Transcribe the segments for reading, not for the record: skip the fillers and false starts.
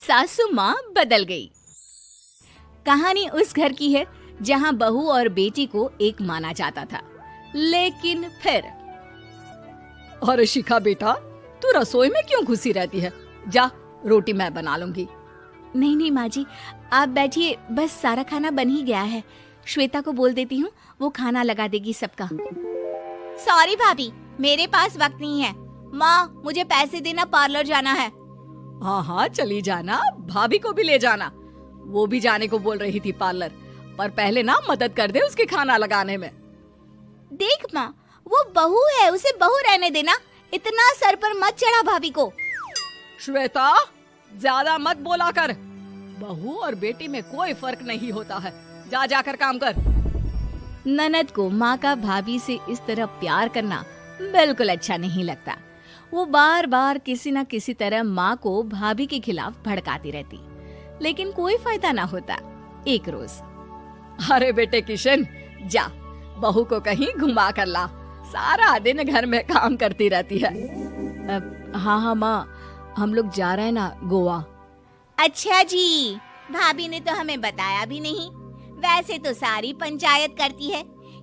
सासू माँ बदल गई। कहानी उस घर की है जहाँ बहू और बेटी को एक माना जाता था, लेकिन फिर अरे शिखा बेटा, तू रसोई में क्यों घुसी रहती है? जा, रोटी मैं बना लूंगी। नहीं नहीं माँ जी, आप बैठिए, बस सारा खाना बन ही गया है। श्वेता को बोल देती हूँ, वो खाना लगा देगी सबका। सॉरी भाभी, मेरे पास वक्त नहीं है। माँ, मुझे पैसे देना, पार्लर जाना है। हाँ हाँ चली जाना, भाभी को भी ले जाना। वो भी जाने को बोल रही थी पार्लर, पर पहले ना मदद कर दे उसके खाना लगाने में। देख माँ, वो बहू है, उसे बहू रहने देना, इतना सर पर मत चढ़ा भाभी को। श्वेता, ज्यादा मत बोला कर। बहू और बेटी में कोई फर्क नहीं होता है। जा जाकर काम कर। ननद को माँ का भाभी से इस तरह प्यार करना बिल्कुल अच्छा नहीं लगता। वो बार बार किसी न किसी तरह माँ को भाभी के खिलाफ भड़काती रहती, लेकिन कोई फायदा ना होता। एक रोज, अरे बेटे किशन, जा बहू को कहीं घुमा कर ला। सारा दिन घर में काम करती रहती है। हाँ माँ, हम लोग जा रहे हैं ना गोवा। अच्छा जी, भाभी ने तो हमें बताया भी नहीं। वैसे तो सारी पंचायत करती है,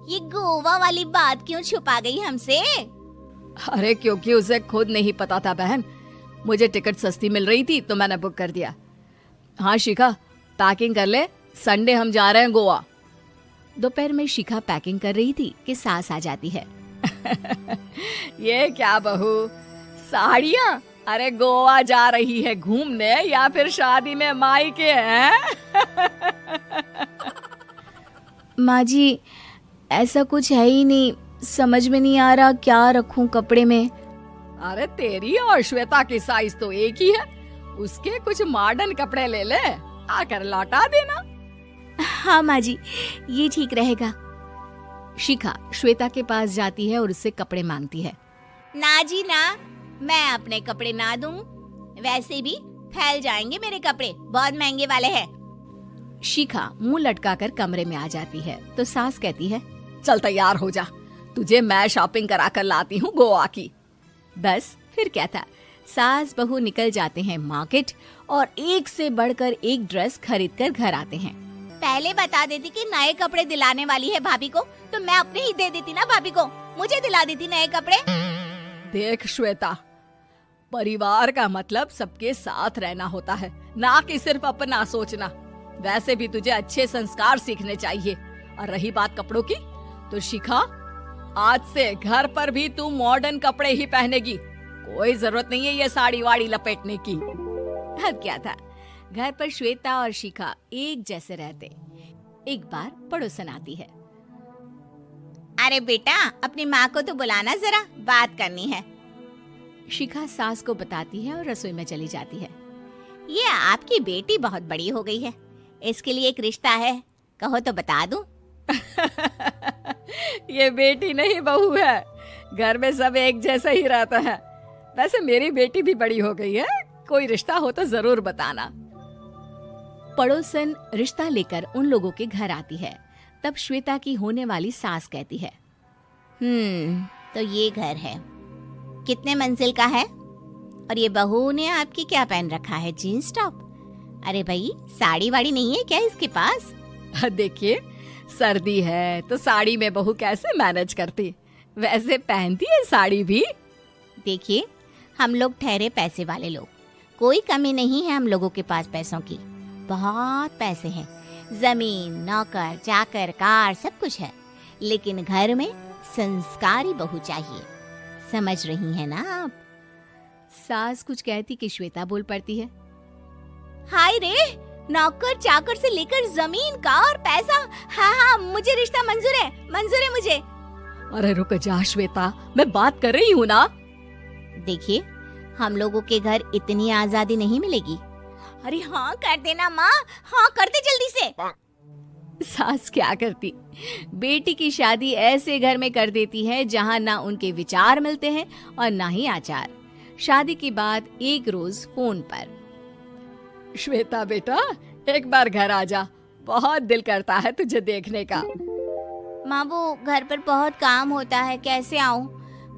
ये गोवा वाली बात क्यों छुपा गई हमसे? अरे क्योंकि उसे खुद नहीं पता था बहन। मुझे टिकट सस्ती मिल रही थी तो मैंने बुक कर दिया। हाँ शिखा, पैकिंग कर ले, संडे हम जा रहे हैं गोवा। दोपहर में शिखा पैकिंग कर रही थी कि सास आ जाती है। ये क्या बहू, साड़ियाँ? अरे गोवा जा रही है घूमने या फिर शादी में मायके हैं? माँ जी, ऐसा कुछ है ही नहीं, समझ में नहीं आ रहा क्या रखूं कपड़े में। अरे तेरी और श्वेता की साइज तो एक ही है, उसके कुछ मॉडर्न कपड़े ले ले, आकर लौटा देना। हाँ माँ जी, ये ठीक रहेगा। शिखा श्वेता के पास जाती है और उससे कपड़े मांगती है। ना जी ना, मैं अपने कपड़े ना दूं, वैसे भी फैल जाएंगे मेरे कपड़े, बहुत महंगे वाले हैं। शिखा मुंह लटकाकर कमरे में आ जाती है तो सास कहती है, चल तैयार हो जा, तुझे मैं शॉपिंग करा कर लाती हूँ गोवा की। बस फिर क्या था, सास बहू निकल जाते हैं मार्केट और एक से बढ़कर एक ड्रेस खरीद कर घर आते हैं। पहले बता देती कि नए कपड़े दिलाने वाली है भाभी को, तो मैं अपने ही दे देती ना भाभी को, मुझे दिला देती नए कपड़े। देख श्वेता, परिवार का मतलब सबके साथ रहना होता है, ना कि सिर्फ अपना सोचना। वैसे भी तुझे अच्छे संस्कार सीखने चाहिए। और रही बात कपड़ों की, तो शिखा, आज से घर पर भी तू मॉडर्न कपड़े ही पहनेगी। कोई जरूरत नहीं है ये साड़ी वाड़ी लपेटने की। अब क्या था, घर पर श्वेता और शिखा एक जैसे रहते। एक बार पड़ोसन आती है। अरे बेटा, अपनी माँ को तो बुलाना, जरा बात करनी है। शिखा सास को बताती है और रसोई में चली जाती है। ये आपकी बेटी बहुत बड़ी हो गई है, इसके लिए एक रिश्ता है, कहो तो बता दूं। ये बेटी नहीं बहू है, घर में सब एक जैसा ही रहता है। वैसे मेरी बेटी भी बड़ी हो गई है, कोई रिश्ता हो तो जरूर बताना। पड़ोसन रिश्ता लेकर उन लोगों के घर आती है। तब श्वेता की होने वाली सास कहती है, तो ये घर है, कितने मंजिल का है? और ये बहू ने आपकी क्या पहन रखा है, जीन्स टॉप? अरे भाई, साड़ी वाड़ी नहीं है क्या इसके पास? देखिए, सर्दी है तो साड़ी में बहू कैसे मैनेज करती, वैसे पहनती है साड़ी भी। देखिए, हम लोग ठहरे पैसे वाले लोग, कोई कमी नहीं है हम लोगों के पास पैसों की, बहुत पैसे हैं, जमीन, नौकर चाकर, कार, सब कुछ है, लेकिन घर में संस्कारी बहू चाहिए। समझ रही हैं ना आप? सास कुछ कहती कि श्वेता बोल पड़ती है, हाय रे, नौकर चाकर से लेकर जमीन, कार, पैसा, हाँ हाँ, मुझे रिश्ता मंजूर है, मंजूर है मुझे। अरे रुक जा श्वेता, मैं बात कर रही हूँ ना। देखिए, हम लोगों के घर इतनी आजादी नहीं मिलेगी। अरे हाँ कर देना माँ, हाँ कर दे जल्दी से। सास क्या करती, बेटी की शादी ऐसे घर में कर देती है जहाँ ना उनके विचार मिलते हैं और ना ही आचार। शादी के बाद एक रोज फोन पर, श्वेता बेटा, एक बार घर आ जा, बहुत दिल करता है तुझे देखने का। माँ, वो घर पर बहुत काम होता है, कैसे आऊँ?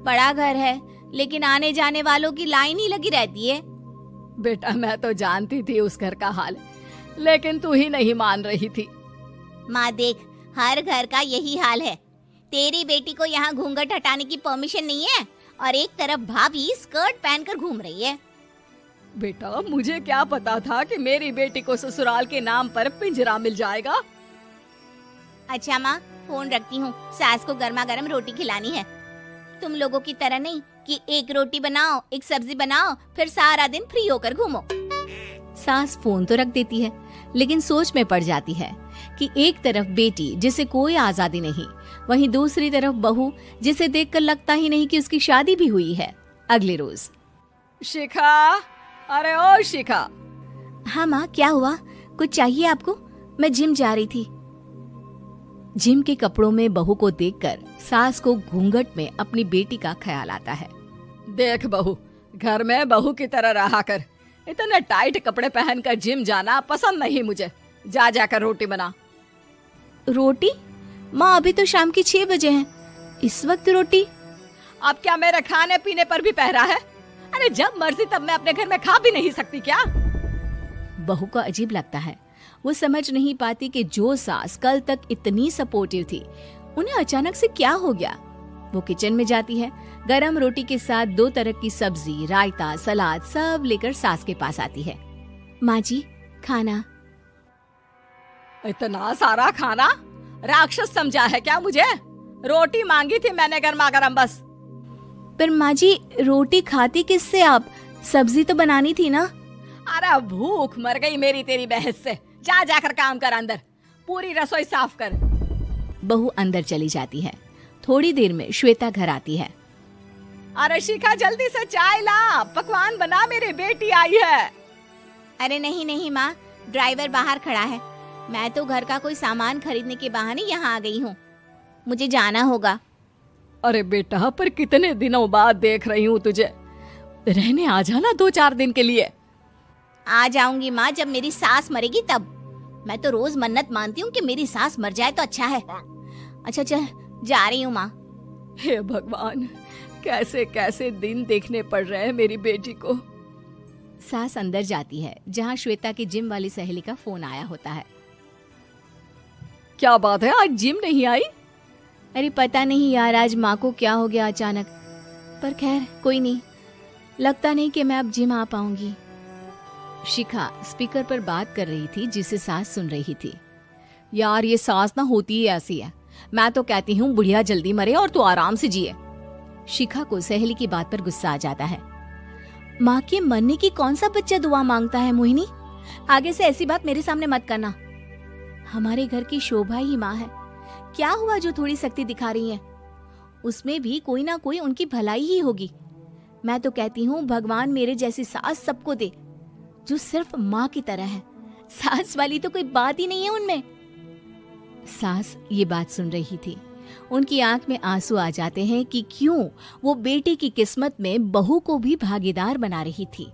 बड़ा घर है, लेकिन आने जाने वालों की लाइन ही लगी रहती है। बेटा मैं तो जानती थी उस घर का हाल, लेकिन तू ही नहीं मान रही थी। माँ देख, हर घर का यही हाल है। तेरी बेटी को यहाँ घूंघट हटाने की परमिशन नहीं है और एक तरफ भाभी स्कर्ट पहनकर घूम रही है। बेटा मुझे क्या पता था कि मेरी बेटी को ससुराल के नाम पर पिंजरा मिल जाएगा। अच्छा माँ, फोन रखती हूँ, सास को गर्मा गर्म रोटी खिलानी है। तुम लोगों की तरह नहीं कि एक रोटी बनाओ, एक सब्जी बनाओ, फिर सारा दिन फ्री होकर घूमो। सास फोन तो रख देती है, लेकिन सोच में पड़ जाती है कि एक तरफ बेटी जिसे कोई आजादी नहीं, वहीं दूसरी तरफ बहू जिसे देखकर लगता ही नहीं कि उसकी शादी भी हुई है। अगले रोज। शिखा, अरे ओ शिखा। हाँ माँ, क्या हुआ? कुछ चाहिए आपको? मैं जिम जा रही थी। जिम के कपड़ों में बहू को देखकर सास को घूंघट में अपनी बेटी का ख्याल आता है। देख बहू, घर में बहू की तरह रहा कर। इतने टाइट कपड़े पहनकर जिम जाना पसंद नहीं मुझे। जा जाकर रोटी बना। रोटी? माँ अभी तो शाम की 6 बजे हैं, इस वक्त रोटी? अब क्या मेरे खाने पीने पर भी पहरा है? अरे जब मर्जी तब मैं अपने घर में खा भी नहीं सकती क्या? बहू को अजीब लगता है। वो समझ नहीं पाती कि जो सास कल तक इतनी सपोर्टिव थी, उन्हें अचानक से क्या हो गया। वो किचन में जाती है, गरम रोटी के साथ 2 तरह की सब्जी, रायता, सलाद सब लेकर सास के पास आती है। माँ जी, खाना। इतना सारा खाना? राक्षस समझा है क्या मुझे? रोटी मांगी थी मैंने गर्मा गर्म बस। पर माँ जी, रोटी खाती किससे आप? सब्जी तो बनानी थी ना। अरे भूख मर गई मेरी तेरी बहस से। जा जाकर काम कर, अंदर पूरी रसोई साफ कर। बहू अंदर चली जाती है। थोड़ी देर में श्वेता घर आती है। अरे शिखा जल्दी से चाय ला, पकवान बना, मेरी बेटी आई है। अरे नहीं नहीं माँ, ड्राइवर बाहर खड़ा है। मैं तो घर का कोई सामान खरीदने के बहाने यहाँ आ गई हूँ, मुझे जाना होगा। अरे बेटा, पर कितने दिनों बाद देख रही हूँ तुझे, रहने आ जाना 2-4 दिन के लिए। आ जाऊंगी माँ, जब मेरी सास मरेगी तब। मैं तो रोज मन्नत मानती हूँ कि मेरी सास मर जाए तो अच्छा है। अच्छा चल, जा रही हूँ माँ। हे भगवान, कैसे कैसे दिन देखने पड़ रहे हैं मेरी बेटी को। सास अंदर जाती है, जहाँ श्वेता की जिम वाली सहेली का फोन आया होता है। क्या बात है, आज जिम नहीं आई? अरे पता नहीं यार, आज माँ को क्या हो गया अचानक। पर खैर कोई नहीं, लगता नहीं कि मैं अब जिम आ पाऊंगी। शिखा स्पीकर पर बात कर रही थी, जिसे सास सुन रही थी। यार ये सास ना होती ही ऐसी है। मैं तो कहती हूँ बुढ़िया जल्दी मरे और तू आराम से जिए। शिखा को सहेली की बात पर गुस्सा आ जाता है। माँ के मरने की कौन सा बच्चा दुआ मांगता है मोहिनी? आगे से ऐसी बात मेरे सामने मत करना। हमारे घर की शोभा ही माँ है। क्या हुआ जो थोड़ी शक्ति दिखा रही है? उसमें भी कोई ना कोई उनकी भलाई ही होगी। मैं तो कहती हूँ भगवान मेरे जैसी सास सबको दे, जो सिर्फ माँ की तरह है। सास वाली तो कोई बात ही नहीं है उनमें। सास ये बात सुन रही थी। उनकी आंख में आंसू आ जाते हैं कि क्यों वो बेटे की किस्मत में बहू को भी भागीदार बना रही थी।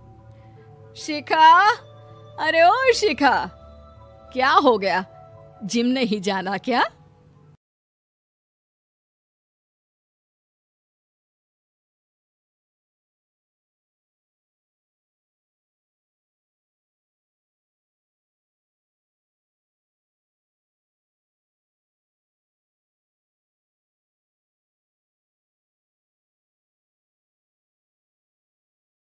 शिखा, अरे ओ शिखा, क्या हो गया? जिम नहीं जाना क्या?